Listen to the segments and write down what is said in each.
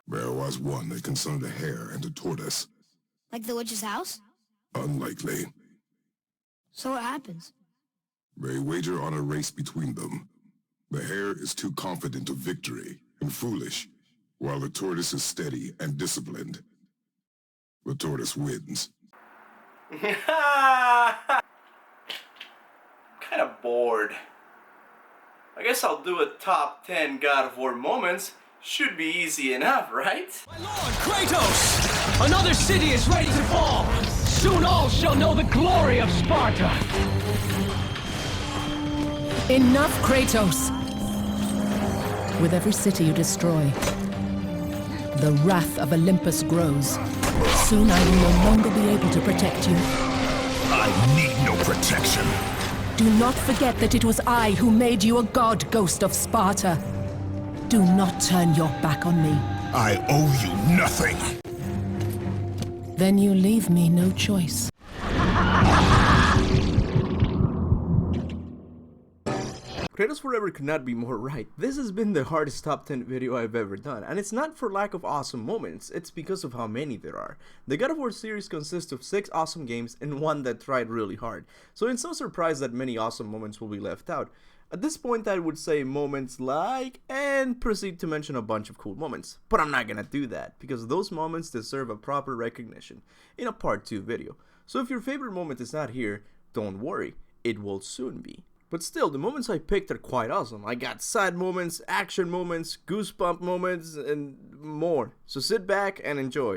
There was one that concerned a hare and a tortoise. Like the witch's house? Unlikely. So what happens? They wager on a race between them. The hare is too confident of victory and foolish, while the tortoise is steady and disciplined. The tortoise wins. Kind of bored. I guess I'll do a top 10 God of War moments. Should be easy enough, right? My lord, Kratos! Another city is ready to fall! Soon all shall know the glory of Sparta! Enough, Kratos! With every city you destroy, the wrath of Olympus grows. Soon I will no longer be able to protect you. I need no protection. Do not forget that it was I who made you a god, Ghost of Sparta. Do not turn your back on me. I owe you nothing. Then you leave me no choice. Kratos Forever could not be more right. This has been the hardest top 10 video I've ever done, and it's not for lack of awesome moments, it's because of how many there are. The God of War series consists of 6 awesome games and one that tried really hard, so it's no surprise that many awesome moments will be left out. At this point I would say moments like, and proceed to mention a bunch of cool moments, but I'm not gonna do that, because those moments deserve a proper recognition in a part 2 video. So if your favorite moment is not here, don't worry, it will soon be. But still, the moments I picked are quite awesome. I got sad moments, action moments, goosebump moments, and more. So sit back and enjoy.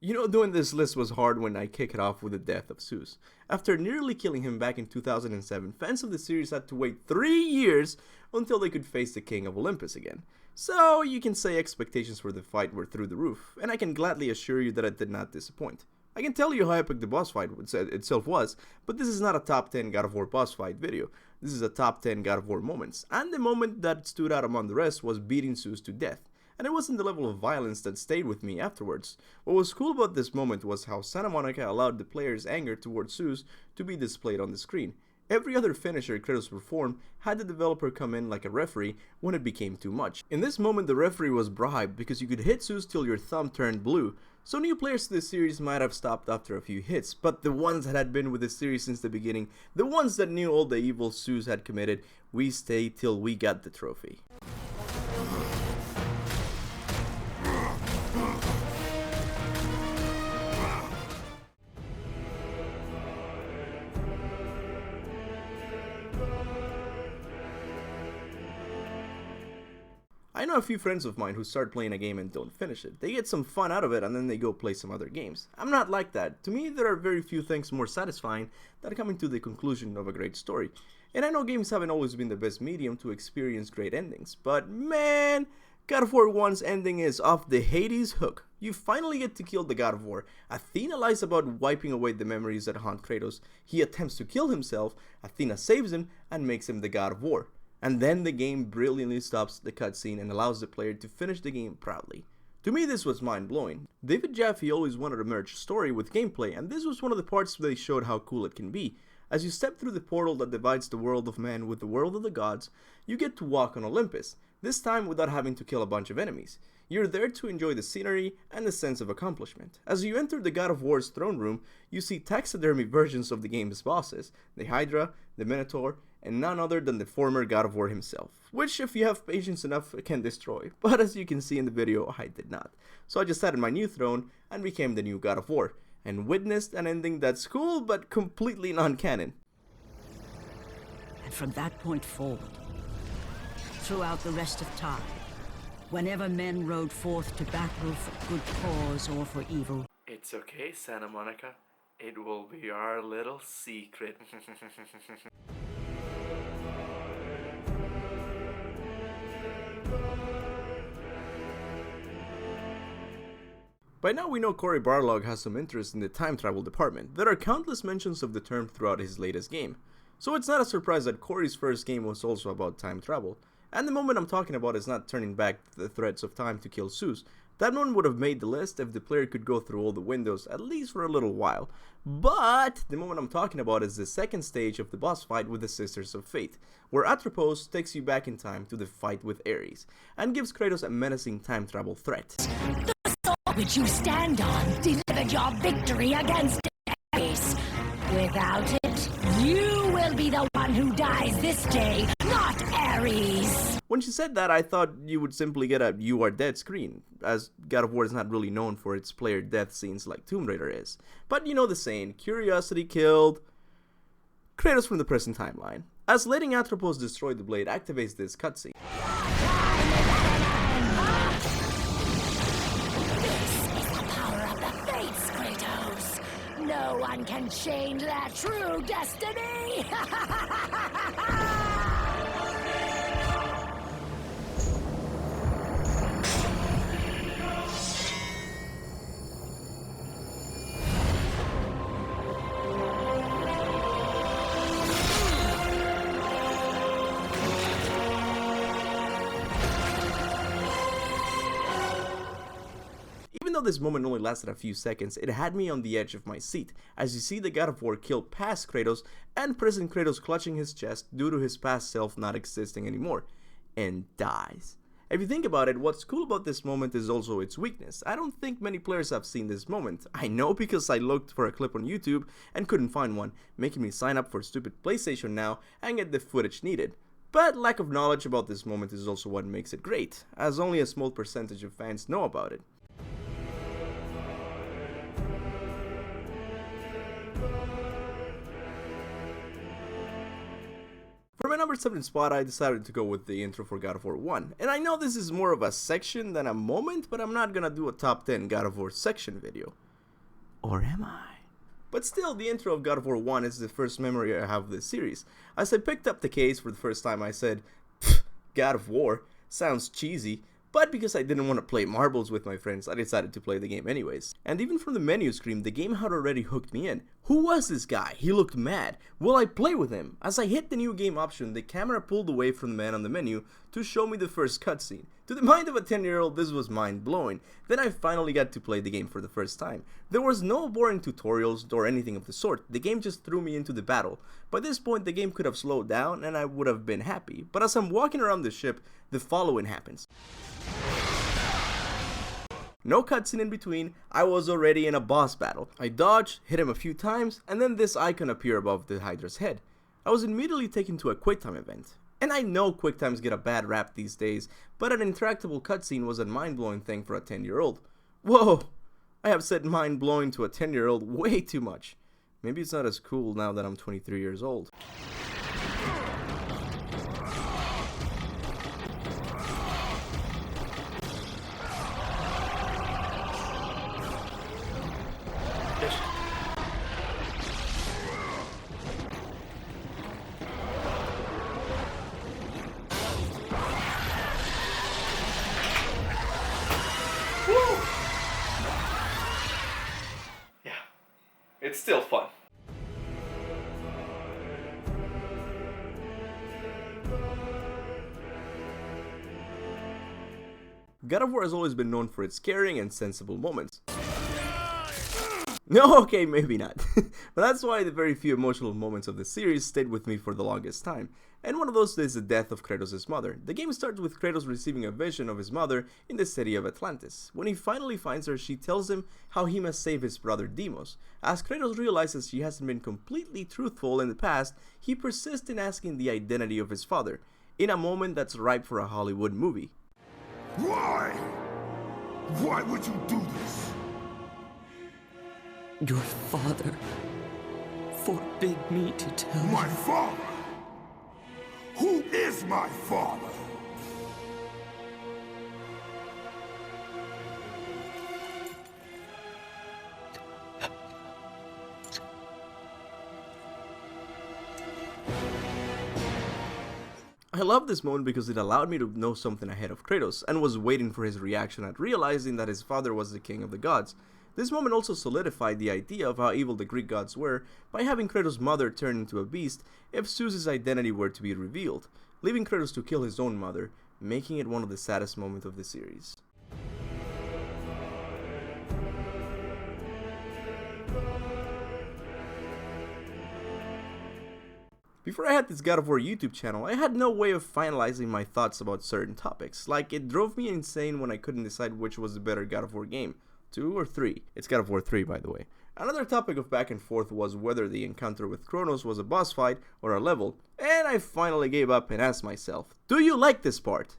You know, doing this list was hard when I kick it off with the death of ZEUS. After nearly killing him back in 2007, fans of the series had to wait 3 years until they could face the King of Olympus again. So you can say expectations for the fight were through the roof, and I can gladly assure you that it did not disappoint. I can tell you how epic the boss fight itself was, but this is not a top 10 God of War boss fight video. This is a top 10 God of War moments, and the moment that stood out among the rest was beating ZEUS to death. And it wasn't the level of violence that stayed with me afterwards. What was cool about this moment was how Santa Monica allowed the player's anger towards ZEUS to be displayed on the screen. Every other finisher Kratos performed had the developer come in like a referee when it became too much. In this moment the referee was bribed because you could hit ZEUS till your thumb turned blue, so new players to this series might have stopped after a few hits, but the ones that had been with the series since the beginning, the ones that knew all the evil ZEUS had committed, we stayed till we got the trophy. I know a few friends of mine who start playing a game and don't finish it. They get some fun out of it and then they go play some other games. I'm not like that. To me, there are very few things more satisfying than coming to the conclusion of a great story. And I know games haven't always been the best medium to experience great endings, but man, God of War 1's ending is off the Hades hook. You finally get to kill the God of War. Athena lies about wiping away the memories that haunt Kratos. He attempts to kill himself, Athena saves him and makes him the God of War. And then the game brilliantly stops the cutscene and allows the player to finish the game proudly. To me, this was mind-blowing. David Jaffe always wanted to merge story with gameplay, and this was one of the parts where they showed how cool it can be. As you step through the portal that divides the world of man with the world of the gods, you get to walk on Olympus, this time without having to kill a bunch of enemies. You're there to enjoy the scenery and the sense of accomplishment. As you enter the God of War's throne room, you see taxidermy versions of the game's bosses, the Hydra, the Minotaur, and none other than the former God of War himself, which if you have patience enough can destroy, but as you can see in the video, I did not. So I just sat in my new throne and became the new God of War, and witnessed an ending that's cool but completely non-canon. And from that point forward, throughout the rest of time, whenever men rode forth to battle for good cause or for evil. It's okay, Santa Monica. It will be our little secret. By now we know Cory Barlog has some interest in the time travel department. There are countless mentions of the term throughout his latest game. So it's not a surprise that Cory's first game was also about time travel. And the moment I'm talking about is not turning back the threads of time to kill ZEUS. That one would have made the list if the player could go through all the windows, at least for a little while. But the moment I'm talking about is the second stage of the boss fight with the Sisters of Fate, where Atropos takes you back in time to the fight with Ares, and gives Kratos a menacing time travel threat. The sword which you stand on delivered your victory against Ares. Without it, you will be the one who dies this day, not Ares. When she said that, I thought you would simply get a "you are dead" screen, as God of War is not really known for its player death scenes like Tomb Raider is. But you know the saying, curiosity killed Kratos from the present timeline, as letting Atropos destroy the blade activates this cutscene. This is the power of the Fates, Kratos. No one can change their true destiny. Even though this moment only lasted a few seconds, it had me on the edge of my seat, as you see the God of War kill past Kratos and present Kratos clutching his chest due to his past self not existing anymore, and dies. If you think about it, what's cool about this moment is also its weakness. I don't think many players have seen this moment. I know because I looked for a clip on YouTube and couldn't find one, making me sign up for stupid PlayStation Now and get the footage needed. But lack of knowledge about this moment is also what makes it great, as only a small percentage of fans know about it. For my number 7 spot, I decided to go with the intro for God of War 1, and I know this is more of a section than a moment, but I'm not gonna do a top 10 God of War section video. Or am I? But still, the intro of God of War 1 is the first memory I have of this series. As I picked up the case for the first time, I said, God of War, sounds cheesy, but because I didn't want to play marbles with my friends, I decided to play the game anyways. And even from the menu screen, the game had already hooked me in. Who was this guy? He looked mad. Will I play with him? As I hit the new game option, the camera pulled away from the man on the menu to show me the first cutscene. To the mind of a 10-year-old, this was mind-blowing. Then I finally got to play the game for the first time. There was no boring tutorials or anything of the sort. The game just threw me into the battle. By this point, the game could have slowed down and I would have been happy. But as I'm walking around the ship, the following happens. No cutscene in between, I was already in a boss battle. I dodged, hit him a few times, and then this icon appeared above the Hydra's head. I was immediately taken to a QuickTime event. And I know QuickTimes get a bad rap these days, but an interactable cutscene was a mind-blowing thing for a 10-year-old. Whoa! I have said mind-blowing to a 10-year-old way too much. Maybe it's not as cool now that I'm 23 years old. It's still fun. God of War has always been known for its caring and sensible moments. No, okay, maybe not. But that's why the very few emotional moments of the series stayed with me for the longest time. And one of those is the death of Kratos' mother. The game starts with Kratos receiving a vision of his mother in the city of Atlantis. When he finally finds her, she tells him how he must save his brother Deimos. As Kratos realizes she hasn't been completely truthful in the past, he persists in asking the identity of his father, in a moment that's ripe for a Hollywood movie. Why? Why would you do this? Your father forbid me to tell My you. father? Who is my father? I love this moment because it allowed me to know something ahead of Kratos, and was waiting for his reaction at realizing that his father was the king of the gods. This moment also solidified the idea of how evil the Greek gods were by having Kratos' mother turn into a beast if Zeus' identity were to be revealed, leaving Kratos to kill his own mother, making it one of the saddest moments of the series. Before I had this God of War YouTube channel, I had no way of finalizing my thoughts about certain topics. Like, it drove me insane when I couldn't decide which was the better God of War game, 2 or 3. It's God of War 3, by the way. Another topic of back and forth was whether the encounter with CRONOS was a boss fight or a level, and I finally gave up and asked myself, do you like this part?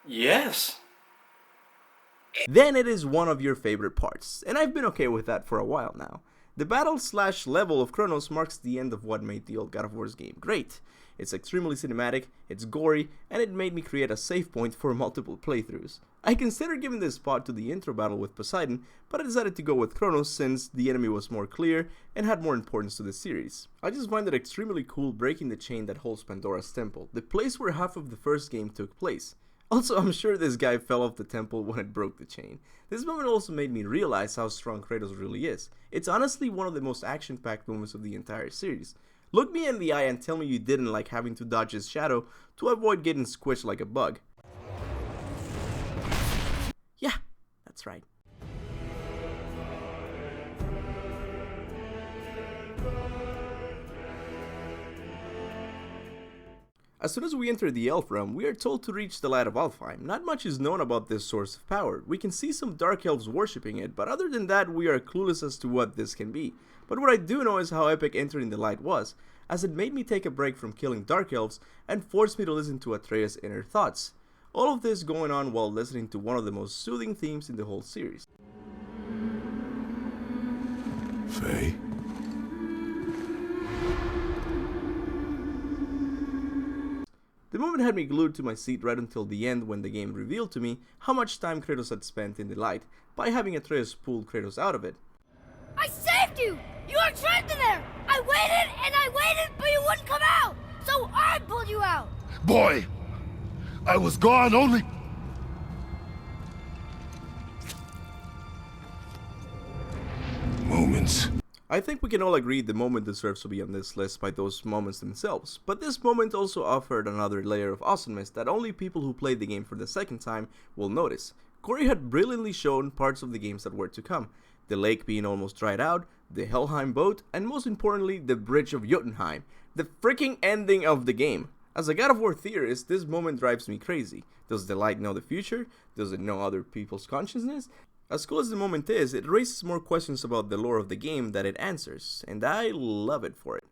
Yes. Then it is one of your favorite parts, and I've been okay with that for a while now. The battle/level of CRONOS marks the end of what made the old God of War's game great. It's extremely cinematic, it's gory, and it made me create a save point for multiple playthroughs. I considered giving this spot to the intro battle with Poseidon, but I decided to go with CRONOS since the enemy was more clear and had more importance to the series. I just find it extremely cool breaking the chain that holds Pandora's temple, the place where half of the first game took place. Also, I'm sure this guy fell off the temple when it broke the chain. This moment also made me realize how strong Kratos really is. It's honestly one of the most action-packed moments of the entire series. Look me in the eye and tell me you didn't like having to dodge his shadow to avoid getting squished like a bug. Yeah, that's right. As soon as we enter the Elf realm, we are told to reach the light of ALFHEIM. Not much is known about this source of power. We can see some dark elves worshipping it, but other than that we are clueless as to what this can be. But what I do know is how epic entering the light was, as it made me take a break from killing dark elves and forced me to listen to Atreus' inner thoughts. All of this going on while listening to one of the most soothing themes in the whole series. Faye? The moment had me glued to my seat right until the end when the game revealed to me how much time Kratos had spent in the light by having Atreus pull Kratos out of it. I saved you! You were trapped in there! I waited and I waited, but you wouldn't come out! So I pulled you out! Boy, I was gone only... moments. I think we can all agree the moment deserves to be on this list by those moments themselves, but this moment also offered another layer of awesomeness that only people who played the game for the second time will notice. Corey had brilliantly shown parts of the games that were to come, the lake being almost dried out, the Helheim boat, and most importantly, the bridge of Jotunheim, the freaking ending of the game. As a God of War theorist, this moment drives me crazy. Does the light know the future? Does it know other people's consciousness? As cool as the moment is, it raises more questions about the lore of the game than it answers, and I love it for it.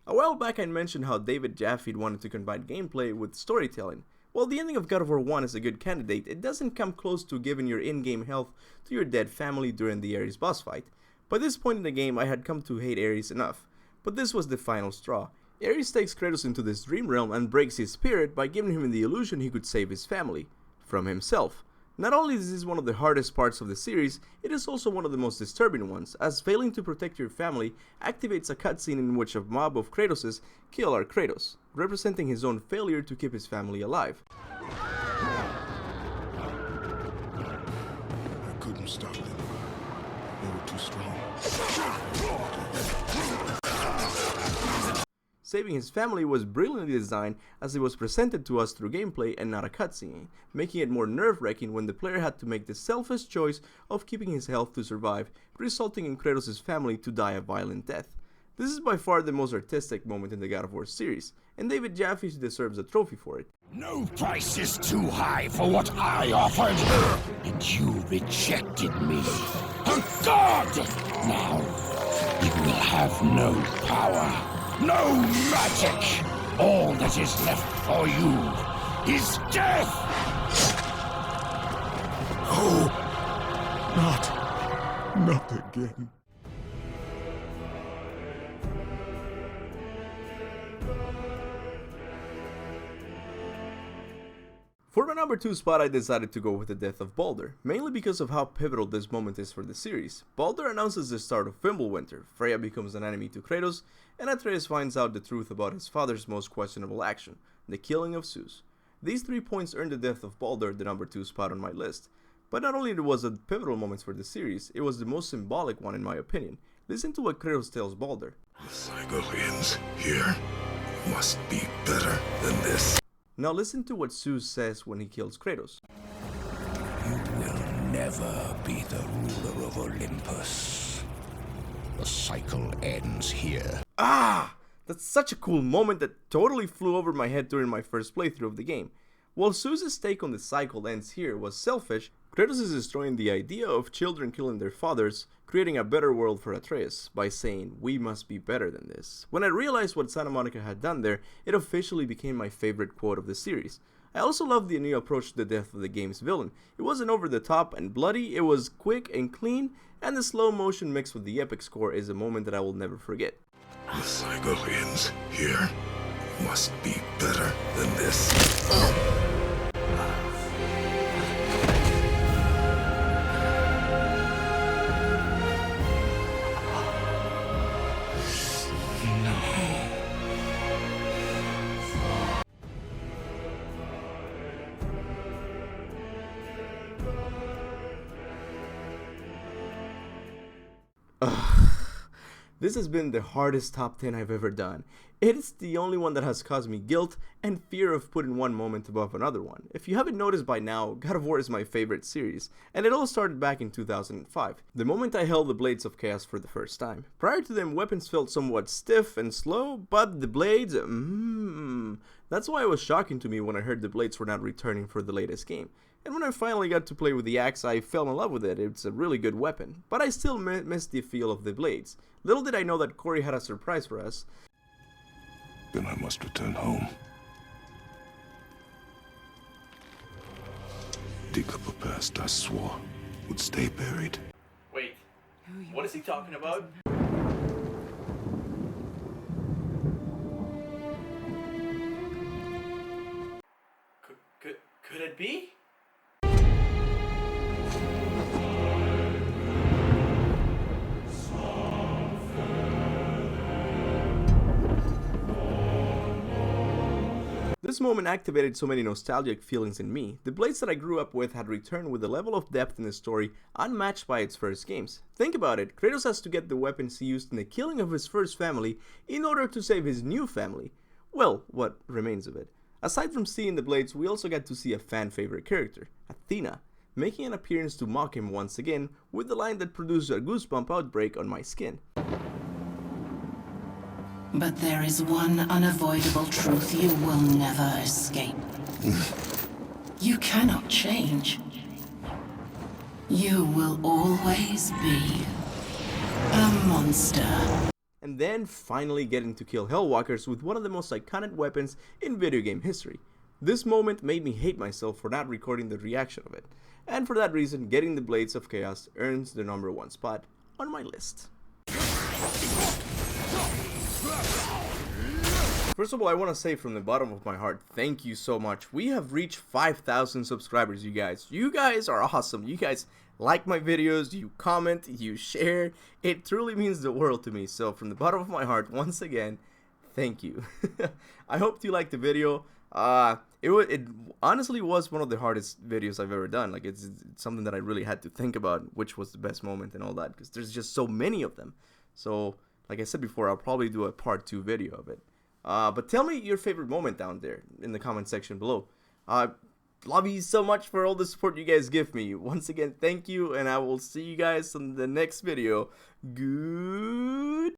A while back I mentioned how David Jaffe wanted to combine gameplay with storytelling. While the ending of God of War 1 is a good candidate, it doesn't come close to giving your in-game health to your dead family during the Ares boss fight. By this point in the game I had come to hate Ares enough, but this was the final straw. Ares takes Kratos into this dream realm and breaks his spirit by giving him the illusion he could save his family from himself. Not only is this one of the hardest parts of the series, it is also one of the most disturbing ones, as failing to protect your family activates a cutscene in which a mob of Kratoses kill our Kratos, representing his own failure to keep his family alive. I couldn't stop them. They were too strong. Saving his family was brilliantly designed as it was presented to us through gameplay and not a cutscene, making it more nerve-wracking when the player had to make the selfish choice of keeping his health to survive, resulting in Kratos' family to die a violent death. This is by far the most artistic moment in the God of War series, and David Jaffe deserves a trophy for it. No price is too high for what I offered, and you rejected me. A god! Now, you will have no power. No magic! All that is left for you is death! Oh! Not again. For my number 2 spot, I decided to go with the death of Baldur, mainly because of how pivotal this moment is for the series. Baldur announces the start of Fimbulwinter, Freya becomes an enemy to Kratos, and Atreus finds out the truth about his father's most questionable action, the killing of Zeus. These 3 points earned the death of Baldur the number 2 spot on my list. But not only was it a pivotal moment for the series, it was the most symbolic one in my opinion. Listen to what Kratos tells Baldur. The cycle ends here. Must be better than this. Now listen to what Zeus says when he kills Kratos. You will never be the ruler of Olympus. The cycle ends here. Ah! That's such a cool moment that totally flew over my head during my first playthrough of the game. While ZEUS' take on the cycle ends here was selfish, Kratos is destroying the idea of children killing their fathers, creating a better world for Atreus by saying, we must be better than this. When I realized what Santa Monica had done there, it officially became my favorite quote of the series. I also loved the new approach to the death of the game's villain. It wasn't over the top and bloody, it was quick and clean, and the slow motion mixed with the epic score is a moment that I will never forget. The cycle ends here. Must be better than this. This has been the hardest top 10 I've ever done. It's the only one that has caused me guilt and fear of putting one moment above another one. If you haven't noticed by now, God of War is my favorite series, and it all started back in 2005, the moment I held the Blades of Chaos for the first time. Prior to them, weapons felt somewhat stiff and slow, but the blades, that's why it was shocking to me when I heard the blades were not returning for the latest game. And when I finally got to play with the axe, I fell in love with it. It's a really good weapon, but I still miss the feel of the blades. Little did I know that Corey had a surprise for us. Then I must return home. Dig up a past I swore would stay buried. Wait, what is he talking about? Could it be? This moment activated so many nostalgic feelings in me. The blades that I grew up with had returned with a level of depth in the story unmatched by its first games. Think about it, Kratos has to get the weapons he used in the killing of his first family in order to save his new family. Well, what remains of it. Aside from seeing the blades, we also got to see a fan favorite character, Athena, making an appearance to mock him once again with the line that produced a goosebump outbreak on my skin. But there is one unavoidable truth you will never escape. You cannot change. You will always be a monster. And then finally getting to kill Hellwalkers with one of the most iconic weapons in video game history. This moment made me hate myself for not recording the reaction of it. And for that reason, getting the Blades of Chaos earns the #1 spot on my list. First of all, I want to say from the bottom of my heart, thank you so much. We have reached 5,000 subscribers, you guys. You guys are awesome. You guys like my videos, you comment, you share. It truly means the world to me. So from the bottom of my heart, once again, thank you. I hope you liked the video. It honestly was one of the hardest videos I've ever done. Like it's something that I really had to think about, which was the best moment and all that, because there's just so many of them. So like I said before, I'll probably do a part 2 video of it. But tell me your favorite moment down there in the comment section below. Love you so much for all the support you guys give me. Once again, thank you, and I will see you guys in the next video. Good.